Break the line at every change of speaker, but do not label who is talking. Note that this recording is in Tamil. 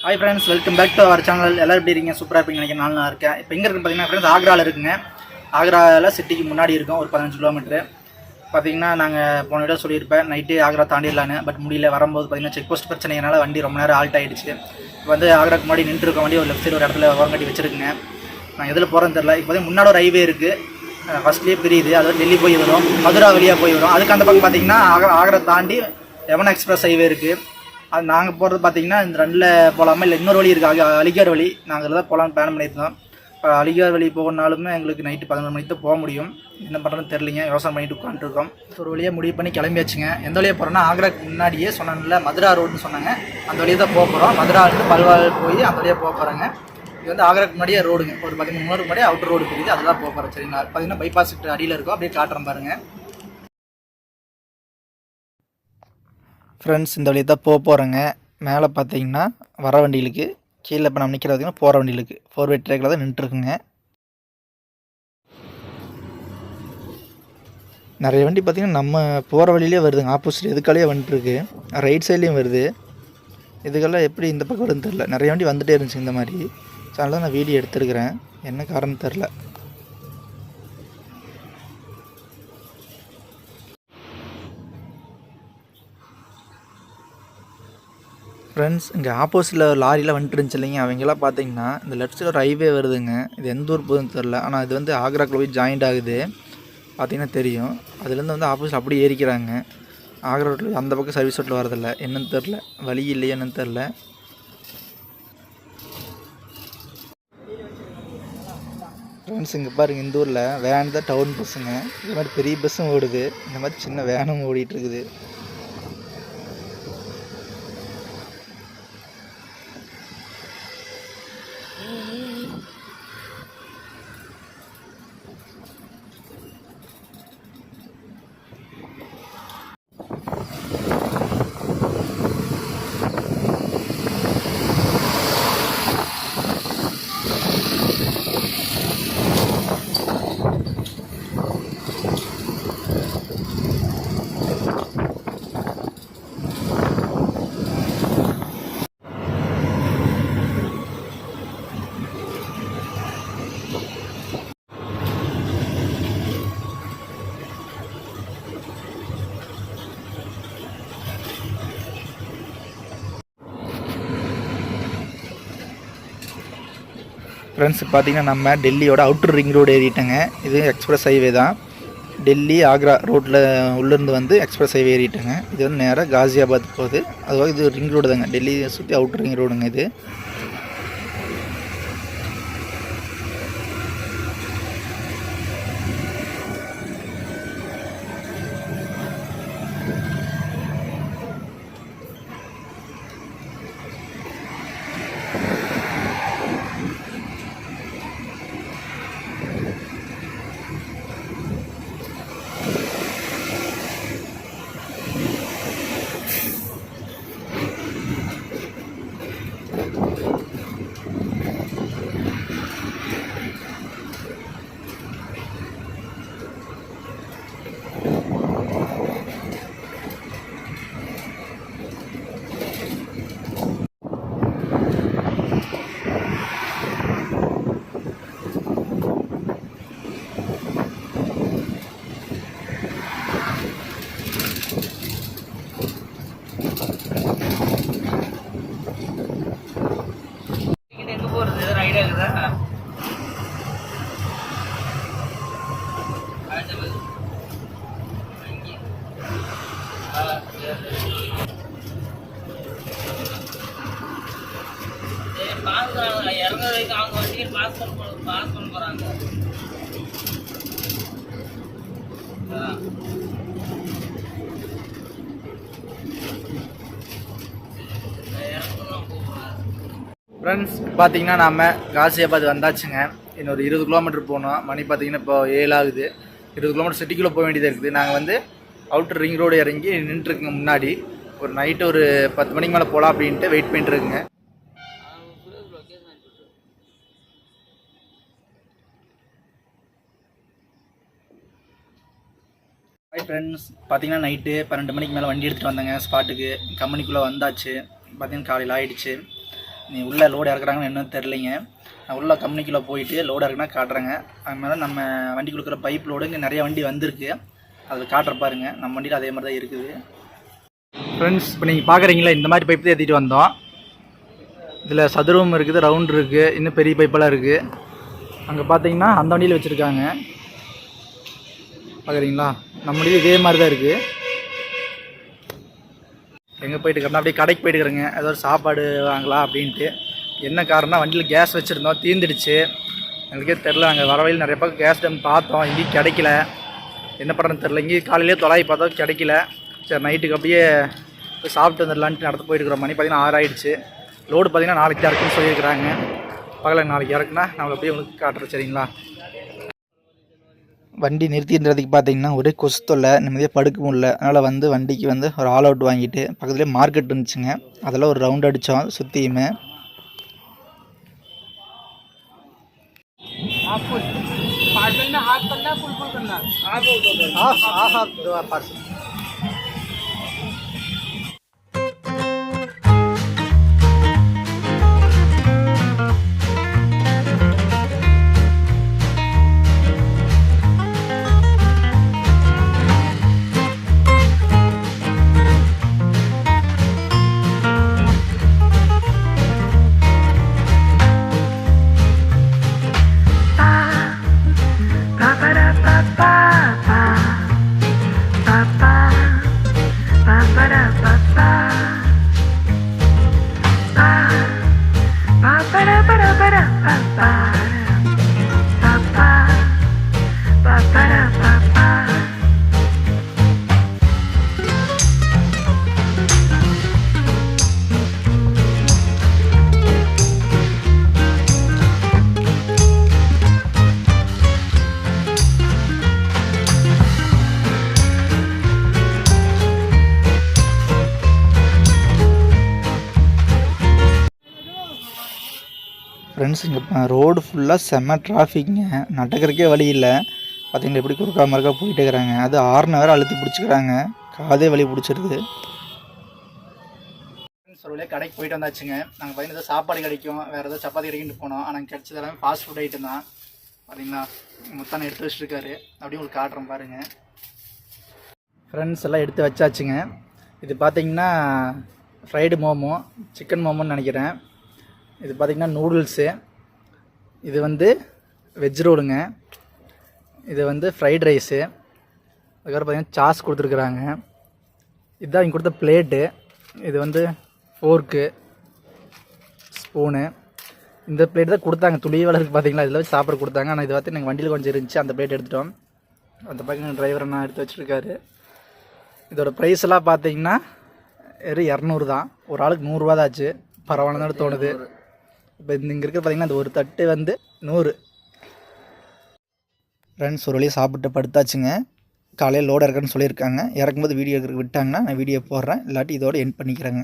Hi friends, welcome back to our channel. எல்லோரும் எப்படி இருக்கீங்க? சூப்பராக இருப்பீங்க நினைக்கிறேன். நல்லா இருக்கேன். இப்போ எங்கே இருக்குன்னு பார்த்தீங்கன்னா ஃப்ரெண்ட்ஸ், ஆக்ராவில் இருக்குங்க. ஆக்ராவில் சிட்டிக்கு முன்னாடி இருக்கும், ஒரு 15 கிலோமீட்டரு. பார்த்தீங்கன்னா நாங்கள் போன விட சொல்லியிருப்பேன் நைட்டு ஆக்ரா தாண்டிடலான்னு. பட் முடியல. வரும்போது பார்த்தீங்கன்னா செக் போஸ்ட் பிரச்சனைனால வண்டி ரொம்ப நேரம் ஆல்ட் ஆகிடுச்சு. இப்போ வந்து ஆக்ராக்கு முன்னாடி நின்றுருக்க வண்டி ஒரு லெஃப்ட் சைடு ஒரு இடத்துல ஓரம் கட்டி வச்சுருக்குங்க. நான் எதில் போகிறேன்னு தெரில. இப்போ வந்து முன்னாடி ஒரு ஹைவே இருக்குது, ஃபஸ்ட்லேயே பிரியுது. அது டெல்லி போய் வரும், மதுரா வழியாக போய் வரும். அதுக்கு அந்த பக்கம் பார்த்தீங்கன்னா ஆக்ரா தாண்டி யமுனா எக்ஸ்பிரஸ் ஹைவே இருக்குது. அது நாங்கள் போகிறது பார்த்தீங்கன்னா இந்த ரெண்டில் போகலாமா, இல்லை இன்னொரு வழி இருக்குது, அலிகார் வழி. நாங்கள் இதில் தான் போகலான்னு பிளான் பண்ணியிருந்தோம். இப்போ அலிகார் வழி போகணுனாலுமே எங்களுக்கு நைட்டு 11 மணிக்கு தான் போக முடியும். என்ன பண்ணுறதுன்னு தெரியலிங்க, யோசனை பண்ணிட்டு உட்காந்துருக்கோம். ஒரு வழியாக முடிவு பண்ணி கிளம்பியாச்சுங்க. எந்த வழியாக போகிறோன்னா, ஆக்ராக்கு முன்னாடியே சொன்னாங்கல்ல மதுரா ரோடுன்னு சொன்னாங்க, அந்த வழியாக தான் போக போகிறோம். மதுராவிலேருந்து பல்வால் போய் அந்த வழியாக போக போகிறாங்க. இது வந்து ஆக்ராக்கு முன்னாடியே ரோடுங்க, ஒரு 13 முன்னாடி முன்னாடி அவுட்டர் ரோடு தெரியுது, அதுதான் போக போகிறோம். சரிங்களா? பார்த்தீங்கன்னா பைபாஸ் அடியில் இருக்கும், அப்படியே காட்டுறேன் பாருங்கள் ஃப்ரெண்ட்ஸ். இந்த வழியாக தான் போக போகிறேங்க. மேலே பார்த்தீங்கன்னா வர வண்டிகளுக்கு, கீழே இப்போ நம்ம நிற்கிறது பார்த்தீங்கன்னா போகிற வண்டிகளுக்கு 4-வே ட்ராக்கில் தான் நின்றுருக்குங்க. நிறைய வண்டி பார்த்திங்கன்னா நம்ம போகிற வழியிலே வருதுங்க. ஆப்போசிட் எதுக்காலேயே வந்துட்டுருக்கு, ரைட் சைட்லேயும் வருது. இதுக்கெல்லாம் எப்படி இந்த பக்கம் வருதுன்னு தெரில. நிறைய வண்டி வந்துகிட்டே இருந்துச்சு இந்த மாதிரி. ஸோ அதனால தான் நான் வீடியோ எடுத்துருக்கிறேன். என்ன காரணம் தெரில. ஃப்ரெண்ட்ஸ், இங்கே ஆப்போசிட்டில் ஒரு லாரியில் வந்துட்டு இருந்துச்சு இல்லைங்க, அவங்களாம் பார்த்தீங்கன்னா இந்த லெஃப்ட் சைடு ஒரு ஹைவே வருதுங்க. இது எந்த ஊர் போகுதுன்னு தெரில. ஆனால் இது வந்து ஆக்ராக்குள்ள போய் ஜாயிண்ட் ஆகுது, பார்த்தீங்கன்னா தெரியும். அதுலேருந்து வந்து ஆப்போசிட் அப்படியே ஏறிக்கிறாங்க. ஆக்ரா ரோட்டில் அந்த பக்கம் சர்வீஸ் ரோட்டில் வரதில்ல, என்னன்னு தெரில, வழி இல்லையா என்னன்னு தெரில. ஃப்ரெண்ட்ஸ், இங்கே பாருங்கள், இந்த ஊரில் வேன் தான் டவுன் பஸ்ஸுங்க. இந்த மாதிரி பெரிய பஸ்ஸும் ஓடுது, இந்த மாதிரி சின்ன வேனும் ஓடிட்டுருக்குது. ஃப்ரெண்ட்ஸ், பார்த்திங்கன்னா நம்ம டெல்லியோட அவுட்டர் ரிங் ரோடு ஏறிட்டேங்க. இது எக்ஸ்பிரஸ் ஹைவே தான். டெல்லி ஆக்ரா ரோட்டில் உள்ளேருந்து வந்து எக்ஸ்பிரஸ் ஹைவே ஏறிட்டேங்க. இது வந்து நேராக காசியாபாத் போகுது. அதுவாக இது ரிங் ரோடு தாங்க, டெல்லியை சுற்றி அவுட்டர் ரிங் ரோடுங்க இது. அவங்க வண்டியை பாஸ் பண்ண போறாங்க. ஃப்ரெண்ட்ஸ், பார்த்தீங்கன்னா நாம் காசியாபாத் வந்தாச்சுங்க. இன்னொரு 20 கிலோமீட்டர் போகணும். மணி பார்த்தீங்கன்னா இப்போ 7 ஆகுது. 20 கிலோமீட்டர் சிட்டிக்குள்ளே போக வேண்டியதாக இருக்குது. நாங்கள் வந்து அவுட்டர் ரிங் ரோடு இறங்கி நின்றுருக்குங்க முன்னாடி. ஒரு நைட்டு ஒரு 10 மணிக்கு மேலே போகலாம் அப்படின்ட்டு வெயிட் பண்ணிட்டுருக்குங்க. ஹாய் ஃப்ரெண்ட்ஸ், பார்த்தீங்கன்னா நைட்டு 12 மணிக்கு மேலே வண்டி எடுத்துகிட்டு வந்தேங்க. ஸ்பாட்டுக்கு கம்பெனிக்குள்ளே வந்தாச்சு. பார்த்தீங்கன்னா காலையில் ஆகிடுச்சு. நீ உள்ளே லோடு இறக்குறாங்கன்னு என்னன்னு தெரிலிங்க. நான் உள்ள கம்பெனிக்குள்ளே போயிட்டு லோடு இறக்குனா காட்டுறேங்க. அதனால நம்ம வண்டி கொடுக்குற பைப் லோடு இங்கே நிறைய வண்டி வந்திருக்கு, அதில் காட்டுற பாருங்க. நம்ம வண்டியில் அதே மாதிரி தான் இருக்குது. ஃப்ரெண்ட்ஸ், இப்போ நீங்கள் பார்க்குறீங்களா, இந்த மாதிரி பைப் தான் ஏற்றிட்டு வந்தோம். இதில் சதுரம் இருக்குது, ரவுண்ட் இருக்குது, இன்னும் பெரிய பைப்பெல்லாம் இருக்குது. அங்கே பார்த்தீங்கன்னா அந்த வண்டியில் வச்சுருக்காங்க, பார்க்குறீங்களா. நம்ம வண்டியில் இதே மாதிரி தான் இருக்குது. எங்கே போயிட்டு இருக்கிறோம், அப்படியே கடைக்கு போயிட்டு இருக்கிறேங்க. ஏதாவது சாப்பாடு வாங்கலாம் அப்படின்ட்டு. என்ன காரணம்னா வண்டியில் கேஸ் வச்சுருந்தோம், தீர்ந்துடுச்சு. எங்களுக்கே தெரில. அங்கே வர வழியில் நிறைய பக்கம் கேஸ் டம் பார்த்தோம், இங்கேயும் கிடைக்கல. என்ன பண்ணுறதுன்னு தெரில. இங்கேயும் காலையிலே தொலாவி பார்த்தோம், கிடைக்கல. சரி, நைட்டுக்கு அப்படியே போய் சாப்பிட்டு வந்துடலான்ட்டு நடந்து போயிட்டுருக்குறோம். மணி பார்த்தீங்கன்னா 6 ஆகிடுச்சு. லோடு பார்த்தீங்கன்னா நாளைக்கு தான் இருக்குன்னு சொல்லியிருக்கிறாங்க. பகல நாளைக்கு இறக்குனா நம்ம அப்படியே உங்களுக்கு காட்டுறோம், சரிங்களா. வண்டி நிறுத்தின்றதுக்கு பார்த்தீங்கன்னா ஒரே கொசு தொல்லை, நிம்மதியாக படுக்க முடியல. அதனால் வந்து வண்டிக்கு வந்து ஒரு ஆல் அவுட் வாங்கிட்டு பக்கத்துலேயே மார்க்கெட் இருந்துச்சுங்க, அதெல்லாம் ஒரு ரவுண்ட் அடித்தோம் சுற்றியுமே. ஃப்ரெண்ட்ஸ், இங்கே ரோடு ஃபுல்லாக செம்ம டிராஃபிக்ங்க, நடக்கிறதுக்கே வழி இல்லை. பார்த்தீங்கன்னா எப்படி குறுக்கா மறுக்கா போயிட்டு இருக்கிறாங்க. அது 6 வேறு அழுத்தி பிடிச்சிக்கிறாங்க, காதே வலி பிடிச்சிருது. ஒரு கடைக்கு போயிட்டு வந்தாச்சுங்க. நாங்கள் பார்த்தீங்கன்னா சாப்பாடு கிடைக்கும், வேறு ஏதாவது சப்பாத்தி கிடைக்குன்னு போனோம். ஆனால் கிடைச்சது எல்லாமே ஃபாஸ்ட் ஃபுட் ஐட்டம் தான். பார்த்தீங்களா, மொத்தம் எடுத்து வச்சுருக்காரு. அப்படியே உங்களுக்கு காட்டுறோம் பாருங்கள். ஃப்ரெண்ட்ஸ் எல்லாம் எடுத்து வச்சாச்சுங்க. இது பார்த்தீங்கன்னா ஃப்ரைடு மோமோ, சிக்கன் மோமோன்னு நினைக்கிறேன். இது பார்த்திங்கன்னா நூடுல்ஸு. இது வந்து வெஜ் ரோலுங்க. இது வந்து ஃப்ரைட் ரைஸு. அதுக்கப்புறம் பார்த்திங்கன்னா சாஸ் கொடுத்துருக்குறாங்க. இதுதான் இங்கே கொடுத்த பிளேட்டு. இது வந்து ஃபோர்க்கு, ஸ்பூனு. இந்த பிளேட் தான் கொடுத்தாங்க, துளி வளருக்கு பார்த்தீங்களா, இதில் வச்சு சாப்பிட கொடுத்தாங்க. ஆனால் இது பார்த்து எங்கள் வண்டியில் கொஞ்சம் இருந்துச்சு, அந்த பிளேட் எடுத்துட்டோம். அந்த பக்கம் டிரைவர் நான் எடுத்து வச்சுருக்காரு. இதோட ப்ரைஸ் எல்லாம் பார்த்தீங்கன்னா 200 தான். ஒரு ஆளுக்கு 100 ரூபா தான் ஆச்சு. பரவாயில்லன்னு தோணுது. இப்போ இங்கே இருக்கிற பார்த்தீங்கன்னா அந்த ஒரு தட்டு வந்து 100. ஃப்ரெண்ட்ஸ், ஒரு வழியாக சாப்பிட்டு படுத்தாச்சுங்க. காலையில் லோடு இறக்குன்னு சொல்லியிருக்காங்க. இறக்கும்போது வீடியோ விட்டாங்கன்னா நான் வீடியோ போடுறேன், இல்லாட்டி இதோடு எண்ட் பண்ணிக்கிறேங்க.